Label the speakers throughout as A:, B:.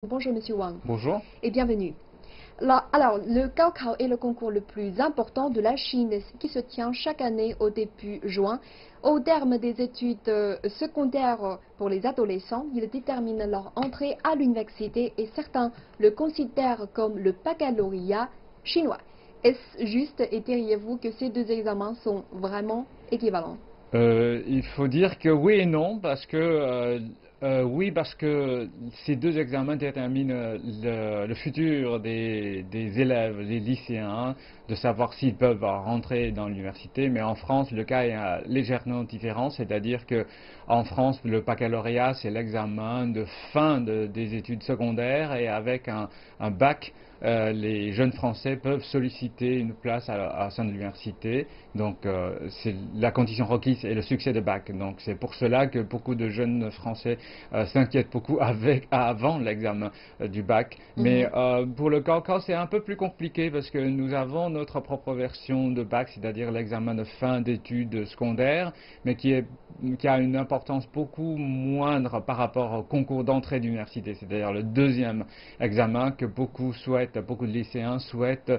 A: Bonjour Monsieur Wang
B: Bonjour.
A: et bienvenue. Alors, le Gaokao est le concours le plus important de la Chine qui se tient chaque année au début juin. Au terme des études secondaires pour les adolescents, ils déterminent leur entrée à l'université et certains le considèrent comme le baccalauréat chinois. Est-ce juste et diriez-vous que ces deux examens sont vraiment équivalents?
B: Il faut dire que oui et non, parce que oui, parce que ces deux examens déterminent le futur des élèves, des lycéens, de savoir s'ils peuvent rentrer dans l'université. Mais en France, le cas est légèrement différent, c'est-à-dire que en France, le baccalauréat, c'est l'examen de fin des études secondaires et avec un bac. Les jeunes Français peuvent solliciter une place à sein de l'université. Donc, c'est la condition requise et le succès de bac. Donc, c'est pour cela que beaucoup de jeunes Français s'inquiètent beaucoup avant l'examen du bac. Mais
A: Mhm.
B: pour le Gaokao, c'est un peu plus compliqué parce que nous avons notre propre version de bac, c'est-à-dire l'examen de fin d'études secondaires, mais qui a une importance beaucoup moindre par rapport au concours d'entrée d'université, c'est-à-dire le deuxième examen que beaucoup de lycéens souhaitent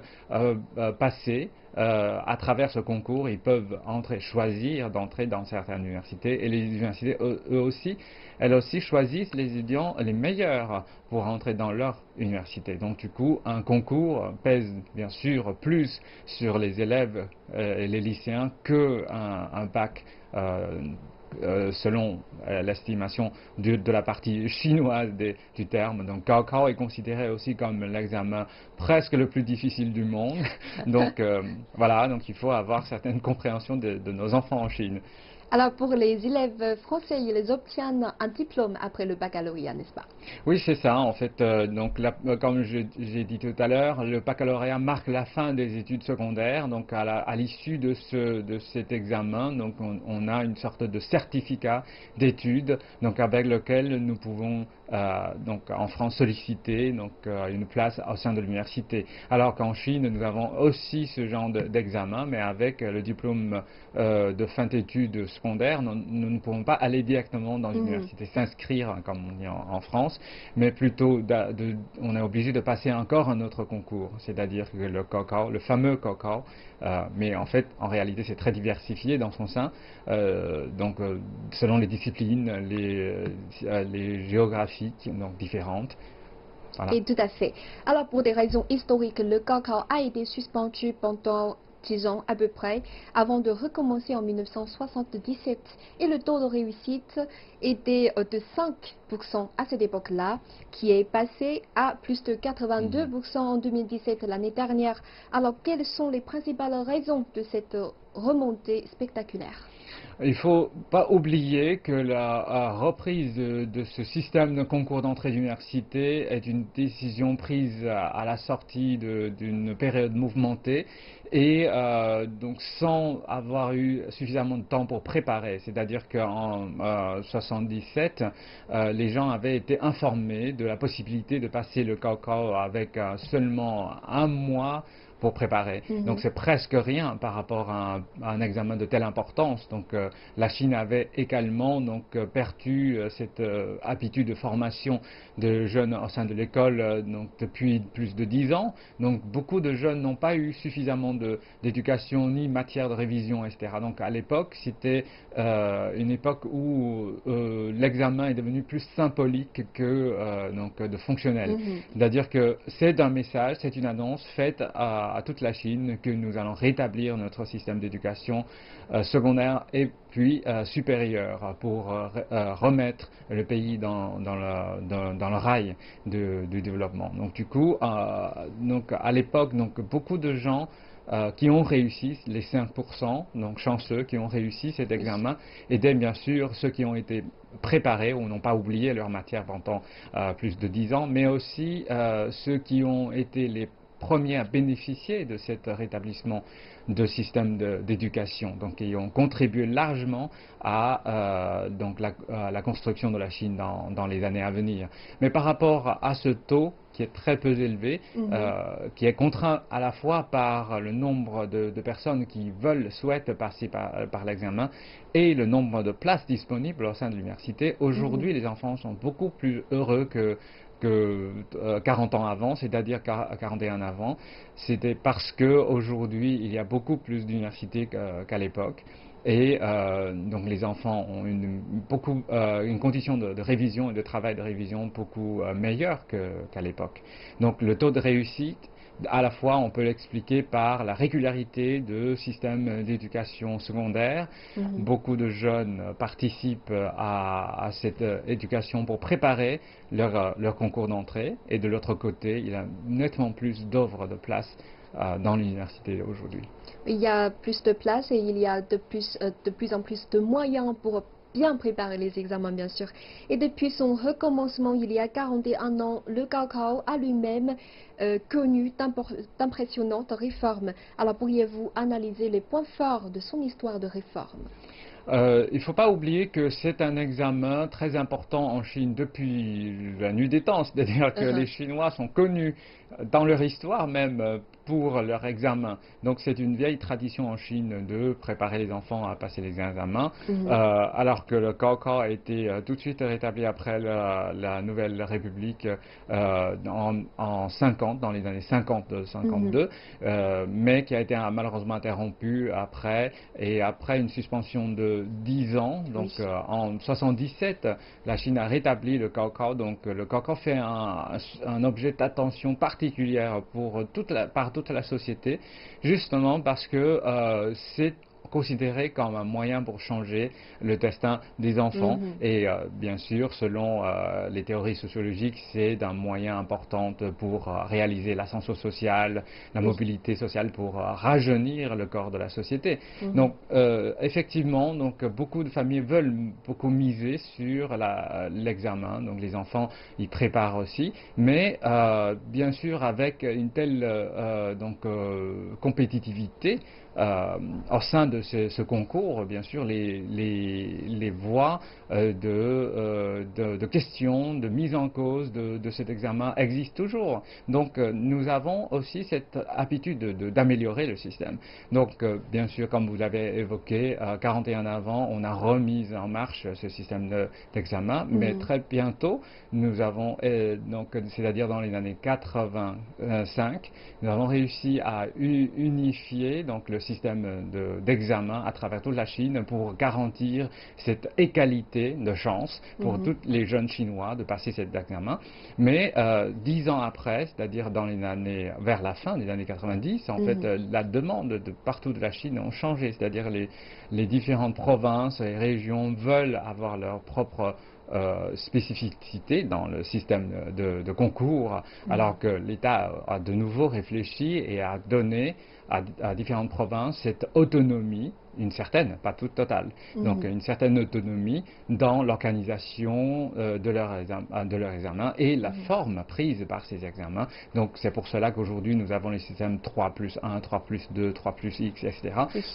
B: passer. À travers ce concours, ils peuvent choisir d'entrer dans certaines universités et les universités, elles aussi choisissent les étudiants les meilleurs pour entrer dans leur université. Donc du coup, un concours pèse bien sûr plus sur les élèves et les lycéens qu'un bac selon l'estimation de la partie chinoise du terme. Donc Gaokao est considéré aussi comme l'examen presque le plus difficile du monde. Donc voilà, donc il faut avoir certaines compréhensions de nos enfants en Chine.
A: Alors, pour les élèves français, ils obtiennent un diplôme après le baccalauréat, n'est-ce pas?
B: Oui, c'est ça, en fait. Comme j'ai dit tout à l'heure, le baccalauréat marque la fin des études secondaires. Donc, à l'issue de cet examen, donc on a une sorte de certificat d'études, donc avec lequel nous pouvons, donc en France, solliciter une place au sein de l'université. Alors qu'en Chine, nous avons aussi ce genre d'examen, mais avec le diplôme de fin d'études secondaires, nous ne pouvons pas aller directement dans
A: Mhm.
B: l'université, s'inscrire, comme on dit en France, mais plutôt on est obligé de passer encore un autre concours, c'est-à-dire que le Gaokao, le fameux Gaokao, mais en fait, en réalité, c'est très diversifié dans son sein, selon les disciplines, les géographiques, donc différentes. Voilà.
A: Et tout à fait. Alors, pour des raisons historiques, le cacao a été suspendu pendant 10 ans à peu près, avant de recommencer en 1977. Et le taux de réussite était de 5% à cette époque-là, qui est passé à plus de
B: Mhm.
A: 82% en 2017, l'année dernière. Alors, quelles sont les principales raisons de cette remontée spectaculaire?
B: Il ne faut pas oublier que la reprise de ce système de concours d'entrée d'université est une décision prise à la sortie d'une période mouvementée et donc sans avoir eu suffisamment de temps pour préparer. C'est-à-dire qu'en 77, les gens avaient été informés de la possibilité de passer le Gaokao avec seulement un mois pour préparer. Donc
A: Mhm.
B: c'est presque rien par rapport à un examen de telle importance. Donc la Chine avait également perdu cette habitude de formation de jeunes au sein de l'école depuis plus de 10 ans. Donc beaucoup de jeunes n'ont pas eu suffisamment d'éducation ni matière de révision, etc. Donc à l'époque, c'était une époque où l'examen est devenu plus symbolique que de fonctionnel.
A: Mhm.
B: C'est-à-dire que c'est un message, c'est une annonce faite à toute la Chine que nous allons rétablir notre système d'éducation secondaire et puis supérieure pour remettre le pays dans le rail du développement. Donc du coup, à l'époque, beaucoup de gens qui ont réussi, les 5%, donc chanceux, qui ont réussi cet
A: Oui.
B: examen, étaient bien sûr ceux qui ont été préparés ou n'ont pas oublié leur matière pendant plus de 10 ans, mais aussi ceux qui ont été les premiers à bénéficier de cet rétablissement de système d'éducation, donc qui ont contribué largement à la construction de la Chine dans les années à venir. Mais par rapport à ce taux qui est très peu élevé,
A: Mhm.
B: qui est contraint à la fois par le nombre de personnes qui souhaitent passer par l'examen et le nombre de places disponibles au sein de l'université.
A: Mhm.
B: Aujourd'hui, les enfants sont beaucoup plus heureux que 40 ans avant, c'est-à-dire 41 avant. C'était parce qu'aujourd'hui, il y a beaucoup plus d'universités qu'à l'époque. Et donc les enfants ont une condition de révision et de travail de révision beaucoup meilleure qu'à l'époque. Donc le taux de réussite, à la fois, on peut l'expliquer par la régularité de systèmes d'éducation secondaire. Beaucoup de jeunes participent à cette éducation pour préparer leur concours d'entrée. Et de l'autre côté, il y a nettement plus d'offres de places dans l'université aujourd'hui.
A: Il y a plus de place et il y a de plus en plus de moyens pour bien préparer les examens, bien sûr. Et depuis son recommencement il y a 41 ans, le Gaokao a lui-même connu d'impressionnantes réformes. Alors pourriez-vous analyser les points forts de son histoire de réforme?
B: Il ne faut pas oublier que c'est un examen très important en Chine depuis la nuit des temps, c'est-à-dire que les Chinois sont connus dans leur histoire même pour leur examen. Donc c'est une vieille tradition en Chine de préparer les enfants à passer les examens, alors que le Gaokao a été tout de suite rétabli après la Nouvelle République en 50, dans les années 50-52, mais qui a été malheureusement interrompu après, et après une suspension de 10 ans, donc en 77, la Chine a rétabli le Gaokao. Donc le Gaokao fait un objet d'attention particulière par toute la société, justement parce que c'est considéré comme un moyen pour changer le destin des enfants. Et bien sûr, selon les théories sociologiques, c'est un moyen important pour réaliser l'ascension sociale, la mobilité sociale, pour rajeunir le corps de la société. Donc, effectivement, donc, beaucoup de familles veulent beaucoup miser sur l'examen. Donc, les enfants y préparent aussi. Mais, bien sûr, avec une telle compétitivité, au sein de ce concours, bien sûr, les voies de questions, de mise en cause de cet examen existent toujours. Donc, nous avons aussi cette habitude d'améliorer le système. Donc, bien sûr, comme vous l'avez évoqué, 41 avant, on a remis en marche ce système d'examen, mais très bientôt, nous avons, c'est-à-dire dans les années 85, nous avons réussi à unifier donc le système d'examen à travers toute la Chine pour garantir cette égalité de chance pour tous les jeunes Chinois de passer cet examen. Mais 10 ans après, c'est-à-dire vers la fin des années 90, en fait, la demande de partout de la Chine a changé, c'est-à-dire les différentes provinces et régions veulent avoir leur propre spécificité dans le système de concours, alors que l'État a de nouveau réfléchi et a donné à différentes provinces cette autonomie, une certaine, pas toute totale, donc une certaine autonomie dans l'organisation de leur examen et la forme prise par ces examens. Donc c'est pour cela qu'aujourd'hui nous avons les systèmes 3+1, 3+2, 3+X, etc.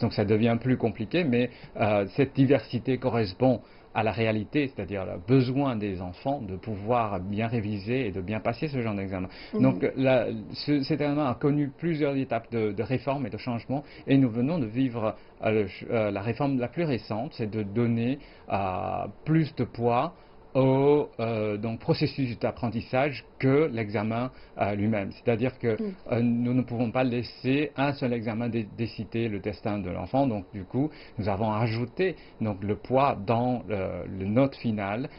B: Donc ça devient plus compliqué, mais cette diversité correspond à la réalité, c'est-à-dire le besoin des enfants de pouvoir bien réviser et de bien passer ce genre d'examen. Donc cet examen a connu plusieurs étapes de réforme et de changement, et nous venons de vivre la réforme la plus récente, c'est de donner plus de poids au processus d'apprentissage que l'examen lui-même. C'est-à-dire que nous ne pouvons pas laisser un seul examen décider le destin de l'enfant. Donc du coup, nous avons ajouté donc le poids dans le note finale,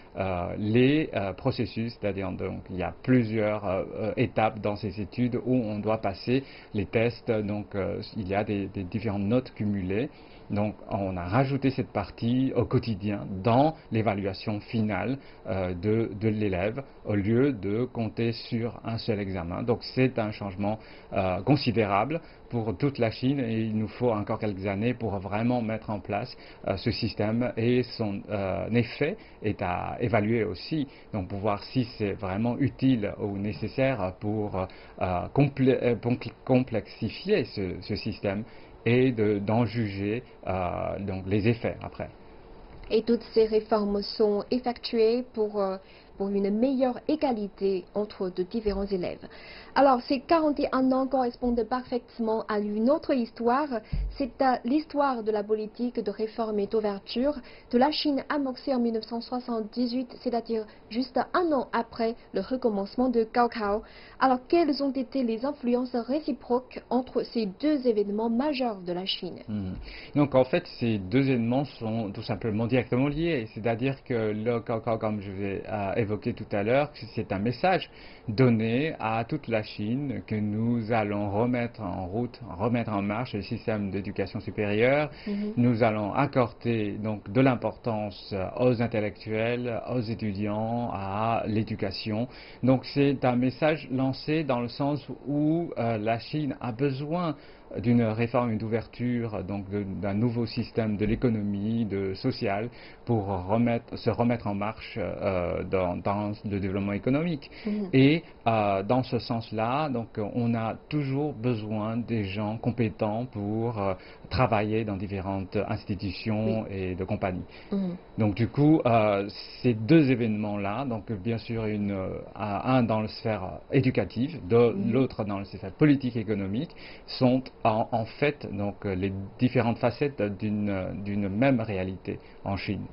B: les processus, c'est-à-dire donc il y a plusieurs étapes dans ces études où on doit passer les tests. Donc il y a des différentes notes cumulées. Donc on a rajouté cette partie au quotidien dans l'évaluation finale de l'élève au lieu de compter sur un seul examen. Donc c'est un changement considérable pour toute la Chine, et il nous faut encore quelques années pour vraiment mettre en place ce système, et son effet est à évaluer aussi, donc pour voir si c'est vraiment utile ou nécessaire pour complexifier ce système et d'en juger donc les effets après.
A: Et toutes ces réformes sont effectuées pour pour une meilleure égalité entre de différents élèves. Alors, ces 41 ans correspondent parfaitement à une autre histoire. C'est l'histoire de la politique de réforme et d'ouverture de la Chine amorcée en 1978, c'est-à-dire juste un an après le recommencement de Gaokao. Alors, quelles ont été les influences réciproques entre ces deux événements majeurs de la Chine?
B: Donc en fait, ces deux événements sont tout simplement directement liés. C'est-à-dire que le Gaokao, comme je l'ai évoqué tout à l'heure, c'est un message donné à toute la Chine que nous allons remettre en route, remettre en marche le système d'éducation supérieure. Nous allons accorder donc de l'importance aux intellectuels, aux étudiants, à l'éducation. Donc c'est un message lancé dans le sens où la Chine a besoin d'une réforme et d'ouverture, donc d'un nouveau système de l'économie, sociale, pour se remettre en marche dans le développement économique. Et dans ce sens-là, donc on a toujours besoin des gens compétents pour travailler dans différentes institutions et de compagnies. Donc du coup, ces deux événements-là, donc bien sûr un dans la sphère éducative, l'autre dans la sphère politique et économique, sont en fait donc les différentes facettes d'une même réalité en Chine.